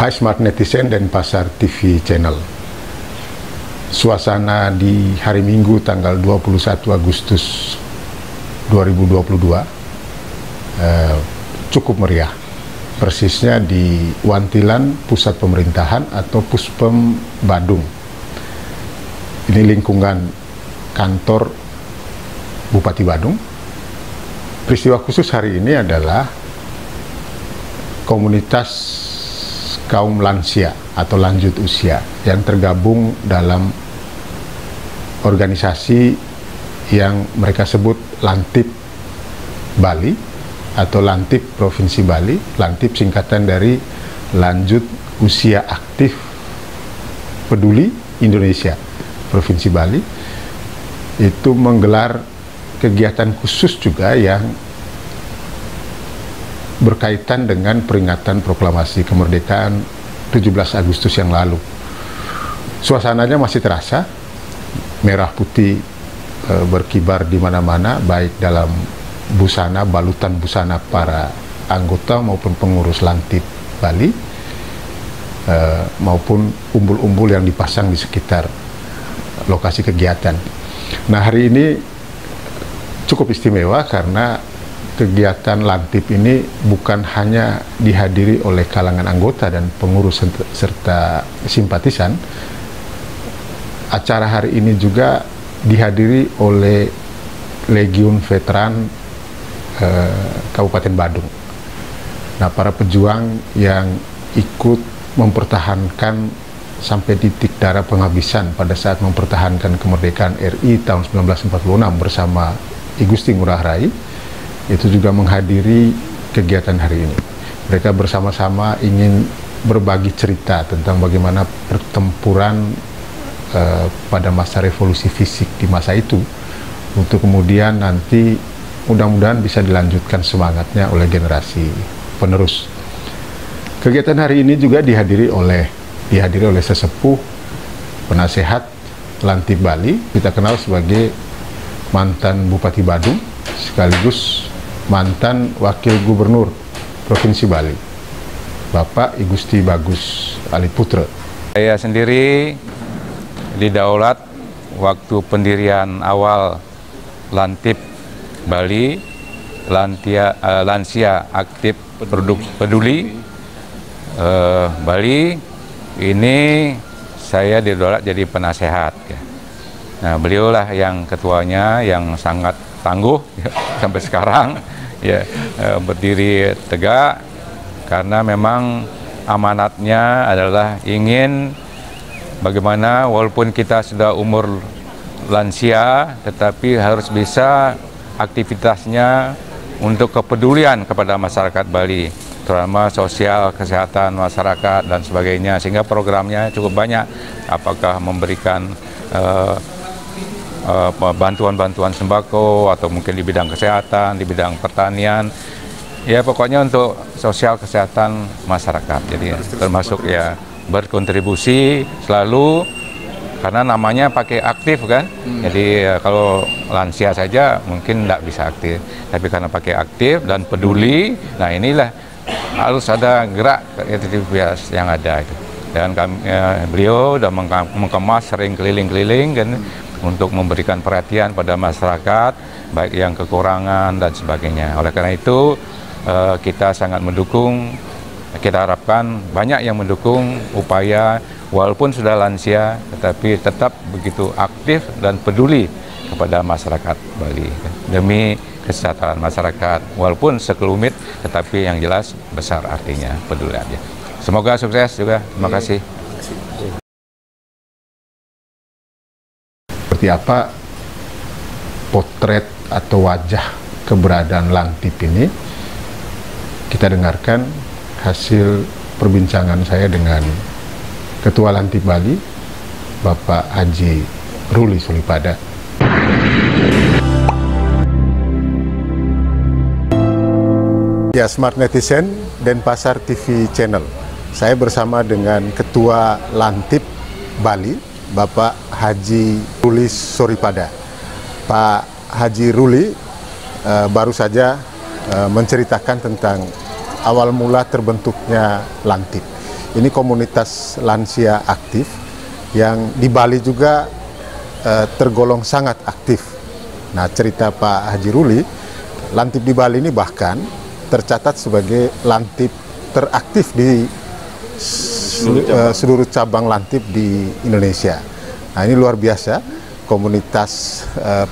Hai Smart Netizen dan Pasar TV Channel. Suasana di hari Minggu tanggal 21 Agustus 2022 cukup meriah. Persisnya di Wantilan Pusat Pemerintahan atau Puspem Badung. Ini lingkungan kantor Bupati Badung. Peristiwa khusus hari ini adalah komunitas kaum lansia atau lanjut usia yang tergabung dalam organisasi yang mereka sebut Lantip Bali atau Lantip Provinsi Bali. Lantip singkatan dari Lanjut Usia Aktif Peduli Indonesia Provinsi Bali. Itu menggelar kegiatan khusus juga yang berkaitan dengan peringatan proklamasi kemerdekaan 17 Agustus yang lalu. Suasananya masih terasa, merah putih berkibar di mana-mana, baik dalam busana, balutan busana para anggota maupun pengurus Lantip Bali, maupun umbul-umbul yang dipasang di sekitar lokasi kegiatan. Nah, hari ini cukup istimewa karena kegiatan Lantip ini bukan hanya dihadiri oleh kalangan anggota dan pengurus serta simpatisan. Acara hari ini juga dihadiri oleh Legiun Veteran Kabupaten Badung. Nah, para pejuang yang ikut mempertahankan sampai titik darah penghabisan pada saat mempertahankan kemerdekaan RI tahun 1946 bersama I Gusti Ngurah Rai, itu juga menghadiri kegiatan hari ini. Mereka bersama-sama ingin berbagi cerita tentang bagaimana pertempuran pada masa revolusi fisik di masa itu, untuk kemudian nanti mudah-mudahan bisa dilanjutkan semangatnya oleh generasi penerus. Kegiatan hari ini juga dihadiri oleh sesepuh penasehat Lantip Bali, kita kenal sebagai mantan Bupati Badung sekaligus mantan Wakil Gubernur Provinsi Bali, Bapak I Gusti Bagus Ali Putra. Saya sendiri didaulat waktu pendirian awal Lantip Bali, Lansia Aktif Peduli Bali. Ini saya didaulat jadi penasehat. Nah, beliaulah yang ketuanya yang sangat tangguh sampai sekarang, ya, berdiri tegak karena memang amanatnya adalah ingin bagaimana walaupun kita sudah umur lansia tetapi harus bisa aktivitasnya untuk kepedulian kepada masyarakat Bali, terutama sosial, kesehatan masyarakat dan sebagainya, sehingga programnya cukup banyak, apakah memberikan bantuan-bantuan sembako atau mungkin di bidang kesehatan, di bidang pertanian, ya pokoknya untuk sosial kesehatan masyarakat. Jadi termasuk ya berkontribusi selalu, karena namanya pakai aktif kan. Jadi kalau lansia saja mungkin tidak bisa aktif, tapi karena pakai aktif dan peduli, nah inilah harus ada gerak kreativitas yang ada itu. Dan beliau sudah mengemas sering keliling-keliling kan, untuk memberikan perhatian pada masyarakat, baik yang kekurangan dan sebagainya. Oleh karena itu, kita sangat mendukung, kita harapkan banyak yang mendukung upaya, walaupun sudah lansia, tetapi tetap begitu aktif dan peduli kepada masyarakat Bali. Demi kesejahteraan masyarakat, walaupun sekelumit, tetapi yang jelas besar artinya peduli aja. Semoga sukses juga, terima kasih. Seperti apa potret atau wajah keberadaan Lantip ini, kita dengarkan hasil perbincangan saya dengan Ketua Lantip Bali, Bapak Haji Ruli Solipada. Ya, Smart Netizen dan Pasar TV Channel, saya bersama dengan Ketua Lantip Bali, Bapak Haji Ruli Solipada. Pak Haji Ruli baru saja menceritakan tentang awal mula terbentuknya Lantip. ini komunitas lansia aktif yang di Bali juga tergolong sangat aktif. Nah, cerita Pak Haji Ruli, Lantip di Bali ini bahkan tercatat sebagai Lantip teraktif di seluruh cabang Lantip di Indonesia. Nah, ini luar biasa, komunitas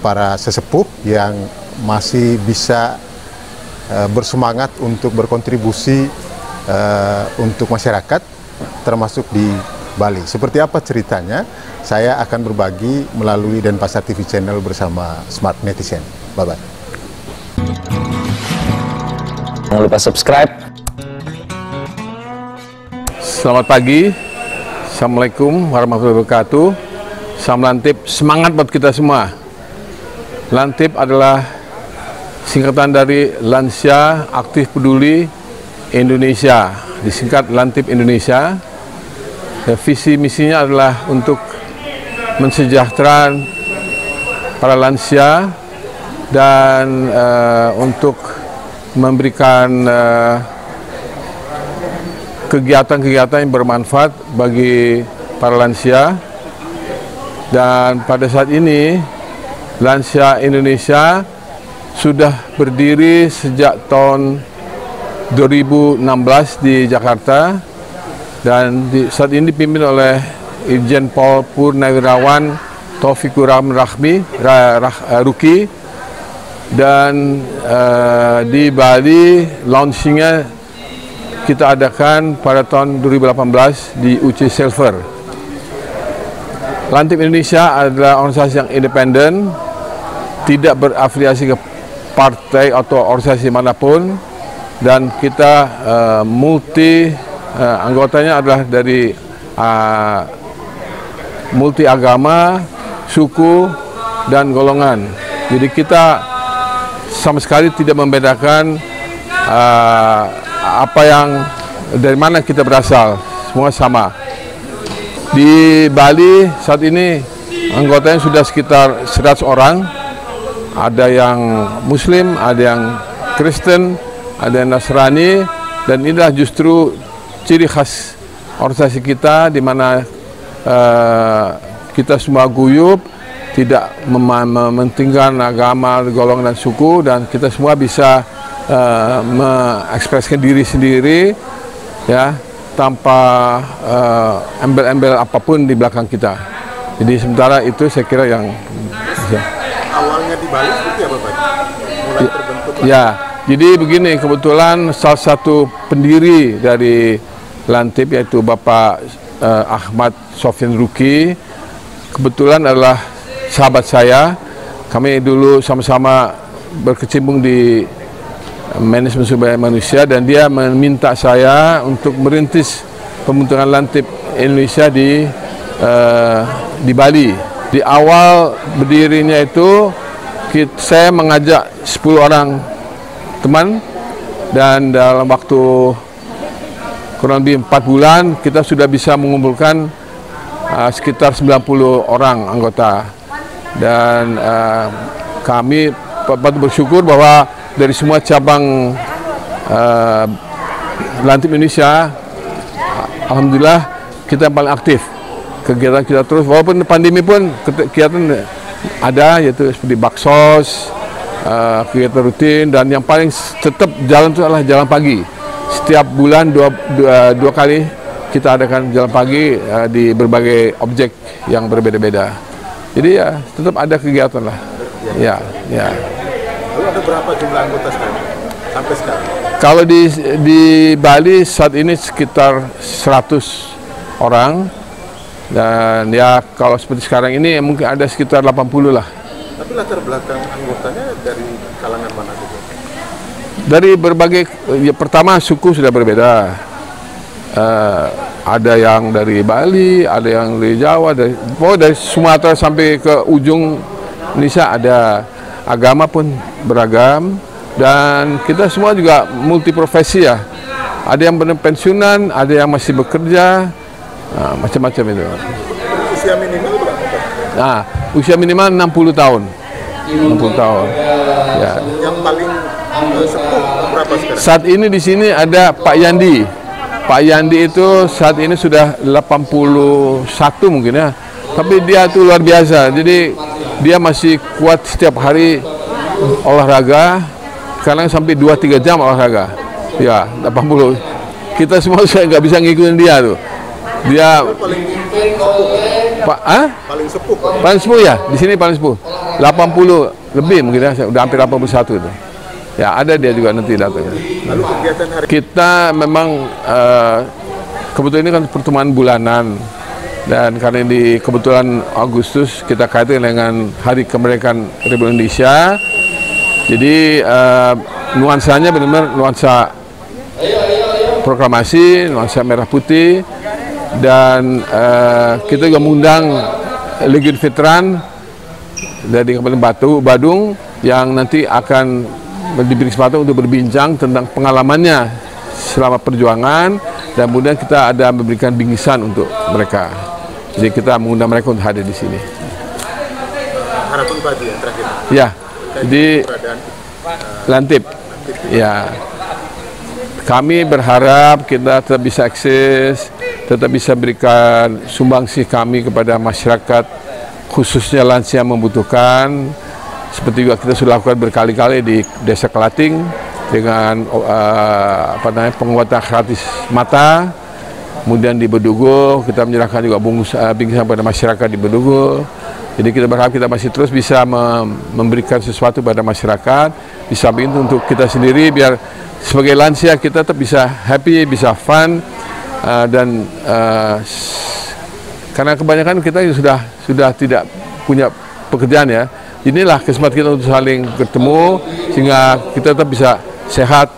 para sesepuh yang masih bisa bersemangat untuk berkontribusi untuk masyarakat, termasuk di Bali. Seperti apa ceritanya? Saya akan berbagi melalui Denpasar TV Channel bersama Smart Netizen. Bye-bye. Jangan lupa subscribe. Selamat pagi, Assalamualaikum warahmatullahi wabarakatuh. Salam Lantip, semangat buat kita semua. Lantip adalah singkatan dari Lansia Aktif Peduli Indonesia, disingkat Lantip Indonesia. Visi misinya adalah untuk mensejahterakan para lansia dan untuk memberikan kegiatan-kegiatan yang bermanfaat bagi para lansia. Dan pada saat ini Lansia Indonesia sudah berdiri sejak tahun 2016 di Jakarta, dan saat ini dipimpin oleh Irjen Pol Purnawirawan Taufikur Rahmi Ruki, dan di Bali launchingnya kita adakan pada tahun 2018 di UC Silver. Lantip Indonesia adalah organisasi yang independen, tidak berafiliasi ke partai atau organisasi manapun, dan kita anggotanya adalah dari multi agama, suku, dan golongan. Jadi kita sama sekali tidak membedakan dari mana kita berasal, semua sama. Di Bali saat ini anggotanya sudah sekitar 100 orang, ada yang Muslim, ada yang Kristen, ada yang Nasrani, dan inilah justru ciri khas organisasi kita, di mana kita semua guyup, tidak mementingkan agama, golongan dan suku, dan kita semua bisa mengekspresikan diri sendiri, ya, tanpa embel-embel apapun di belakang kita. Jadi sementara itu saya kira yang Awalnya di Bali seperti apa, Pak? Mulai terbentuk. Ya, jadi begini, kebetulan salah satu pendiri dari Lantip yaitu Bapak Ahmad Sofyan Ruki, kebetulan adalah sahabat saya. Kami dulu sama-sama berkecimpung di manajemen sumber daya manusia, dan dia meminta saya untuk merintis pembentukan Lantip Indonesia di Bali. Di awal berdirinya itu saya mengajak 10 orang teman, dan dalam waktu kurang lebih 4 bulan kita sudah bisa mengumpulkan sekitar 90 orang anggota. Dan kami patut bersyukur bahwa dari semua cabang Lantip Indonesia, alhamdulillah kita paling aktif. Kegiatan kita terus, walaupun pandemi pun kegiatan ada, yaitu seperti baksos, kegiatan rutin, dan yang paling tetap jalan itu adalah jalan pagi. Setiap bulan dua kali kita adakan jalan pagi di berbagai objek yang berbeda-beda. Jadi ya tetap ada kegiatan lah. Ya. Lalu ada berapa jumlah anggota sekarang? Sampai sekarang? Kalau di Bali saat ini sekitar 100 orang, dan ya kalau seperti sekarang ini mungkin ada sekitar 80 lah. Tapi latar belakang anggotanya dari kalangan mana gitu? Dari berbagai, ya, pertama suku sudah berbeda. Ada yang dari Bali, ada yang dari Jawa, dari Sumatera sampai ke ujung Indonesia ada. Agama pun beragam, dan kita semua juga multiprofesi ya. Ada yang pensiunan, ada yang masih bekerja, macam-macam itu. Usia minimal berapa? Nah, usia minimal 60 tahun. 60 tahun. Ya. Yang paling sepuh berapa sekarang? Saat ini di sini ada Pak Yandi. Pak Yandi itu saat ini sudah 81 mungkin ya, tapi dia tuh luar biasa. Jadi dia masih kuat setiap hari olahraga, kadang sampai 2-3 jam olahraga. Ya, 80. Kita semua saya nggak bisa ngikutin dia tuh. Dia paling sepuh ya, di sini paling sepuh. 80 lebih mungkin ya, udah hampir 81 itu. Ya, ada dia juga nanti datang. Lalu kegiatan hari Kita memang kebetulan ini kan pertemuan bulanan, dan karena di kebetulan Agustus kita kaitkan dengan Hari Kemerdekaan Republik Indonesia. Jadi nuansanya benar-benar nuansa proklamasi, nuansa merah putih, dan kita juga mengundang Legiun Veteran dari Kabupaten Badung yang nanti akan diberi kesempatan untuk berbincang tentang pengalamannya selama perjuangan, dan kemudian kita ada memberikan bingkisan untuk mereka. Jadi kita mengundang mereka untuk hadir di sini. harapan Padi yang terakhir. Ya, jadi Lantip. Ya, kami berharap kita tetap bisa akses, tetap bisa berikan sumbangsih kami kepada masyarakat, khususnya lansia yang membutuhkan. Seperti juga kita sudah lakukan berkali-kali di Desa Kelating dengan penguatan gratis mata. Kemudian di Bedugo kita menyerahkan juga bingkisan pada masyarakat di Bedugo. Jadi kita berharap kita masih terus bisa memberikan sesuatu pada masyarakat. Di samping itu untuk kita sendiri, biar sebagai lansia kita tetap bisa happy, bisa fun, dan karena kebanyakan kita sudah tidak punya pekerjaan ya. Inilah kesempatan kita untuk saling bertemu sehingga kita tetap bisa sehat,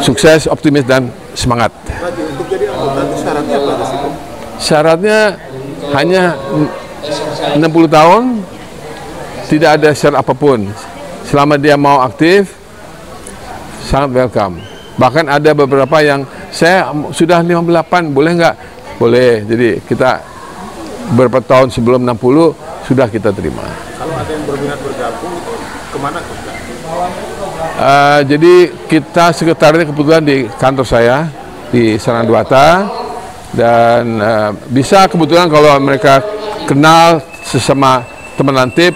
sukses, optimis, dan semangat. Untuk jadi anggota itu syaratnya apa sih? Syaratnya hanya 60 tahun, tidak ada syarat apapun. Selama dia mau aktif, sangat welcome. Bahkan ada beberapa yang saya sudah 58, boleh nggak? Boleh. Jadi kita beberapa tahun sebelum 60 sudah kita terima. Kalau ada yang berminat bergabung, kemana? Jadi kita sekretariatnya kebetulan di kantor saya di Sananduata, dan bisa kebetulan kalau mereka kenal sesama teman Lantip,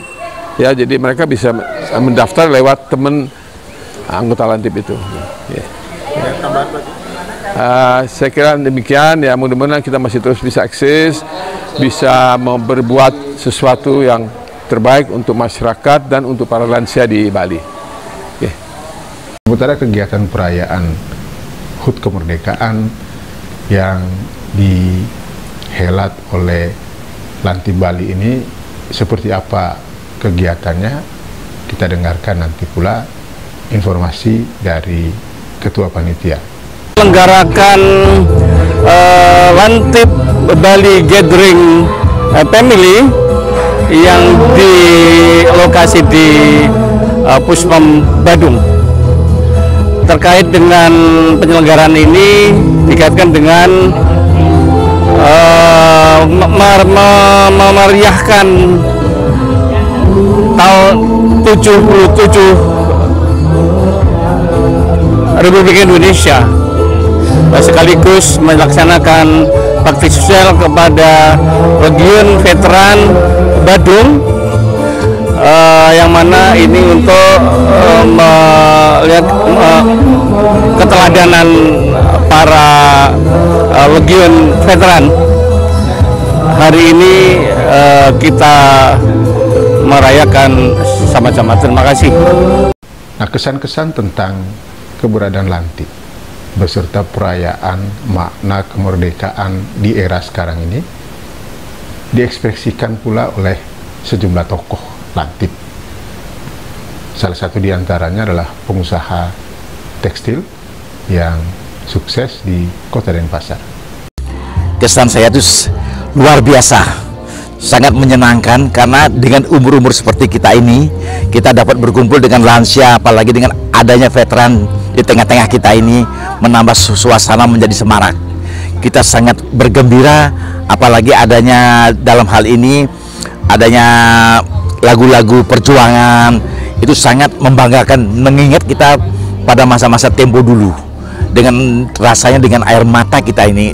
ya, jadi mereka bisa mendaftar lewat teman anggota Lantip itu. Ya. Tambahan lagi? Saya kira demikian ya, mudah-mudahan kita masih terus bisa akses, bisa berbuat sesuatu yang terbaik untuk masyarakat dan untuk para lansia di Bali. Okay. Sementara kegiatan perayaan HUT kemerdekaan yang dihelat oleh Lantip Bali ini seperti apa kegiatannya, kita dengarkan nanti pula informasi dari Ketua Panitia. Menggarakan Lantip Bali Gathering Family yang di lokasi di Puspom Badung. Terkait dengan penyelenggaraan ini dikaitkan dengan memeriahkan tahun 77 Republik Indonesia, sekaligus melaksanakan bakti sosial kepada Legiun Veteran Badung, yang mana ini untuk melihat keteladanan para Legiun Veteran. Hari ini kita merayakan sama-sama. Terima kasih. Nah, kesan-kesan tentang keberadaan Lantip beserta perayaan makna kemerdekaan di era sekarang ini diekspresikan pula oleh sejumlah tokoh Lantip. Salah satu diantaranya adalah pengusaha tekstil yang sukses di Kota Denpasar. Kesan saya itu luar biasa, sangat menyenangkan, karena dengan umur-umur seperti kita ini, kita dapat berkumpul dengan lansia, apalagi dengan adanya veteran di tengah-tengah kita ini, menambah suasana menjadi semarak. Kita sangat bergembira, apalagi adanya dalam hal ini adanya lagu-lagu perjuangan, itu sangat membanggakan, mengingat kita pada masa-masa tempo dulu. dengan rasanya dengan air mata kita ini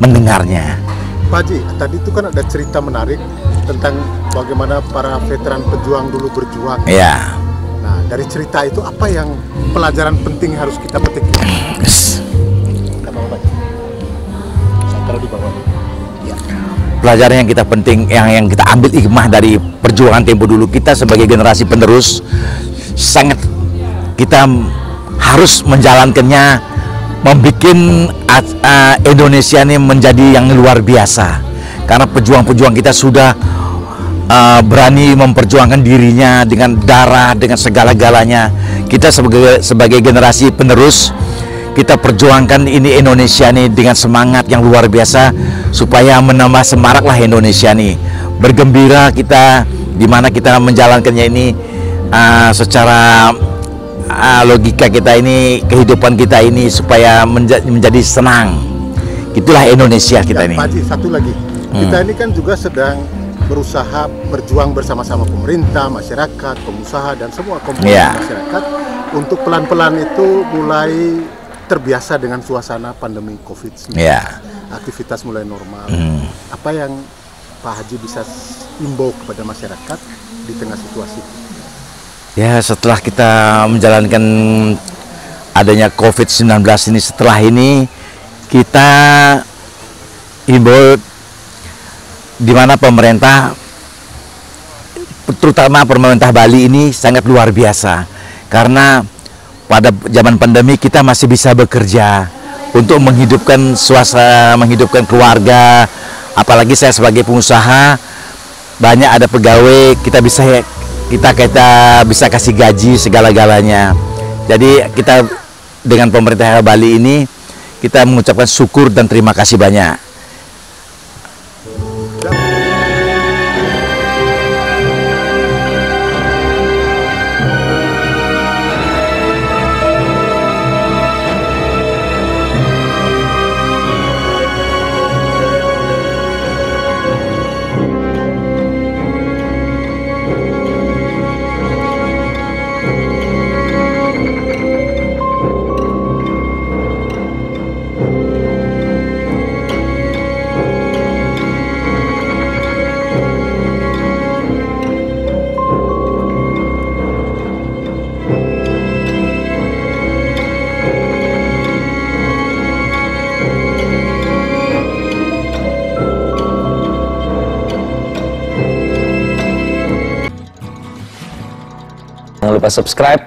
mendengarnya. Pak Haji, tadi itu kan ada cerita menarik tentang bagaimana para veteran pejuang dulu berjuang. Ya. Nah, dari cerita itu apa yang pelajaran penting harus kita petik? Saya taruh di bawah. Ya. Pelajaran yang kita penting, yang kita ambil hikmah dari perjuangan tempo dulu, kita sebagai generasi penerus sangat kita harus menjalankannya, membuat Indonesia ini menjadi yang luar biasa. Karena pejuang-pejuang kita sudah berani memperjuangkan dirinya dengan darah, dengan segala-galanya. Kita sebagai generasi penerus, kita perjuangkan ini Indonesia ini dengan semangat yang luar biasa supaya menambah semaraklah Indonesia ini. Bergembira kita dimana kita menjalankannya ini secara logika kita ini, kehidupan kita ini supaya menjadi senang. Itulah Indonesia kita ini. Pak Haji, satu lagi. Kita ini kan juga sedang berusaha berjuang bersama-sama pemerintah, masyarakat, pengusaha, dan semua komponen masyarakat untuk pelan-pelan itu mulai terbiasa dengan suasana pandemi COVID-19. Aktivitas mulai normal. Apa yang Pak Haji bisa imbau kepada masyarakat di tengah situasi itu? Ya, setelah kita menjalankan adanya COVID-19 ini, setelah ini kita imbau di mana pemerintah, terutama pemerintah Bali ini sangat luar biasa. Karena pada zaman pandemi kita masih bisa bekerja untuk menghidupkan suasana, menghidupkan keluarga. Apalagi saya sebagai pengusaha, banyak ada pegawai, kita bisa kasih gaji segala-galanya. Jadi kita dengan pemerintah Bali ini kita mengucapkan syukur dan terima kasih banyak. Jangan lupa subscribe,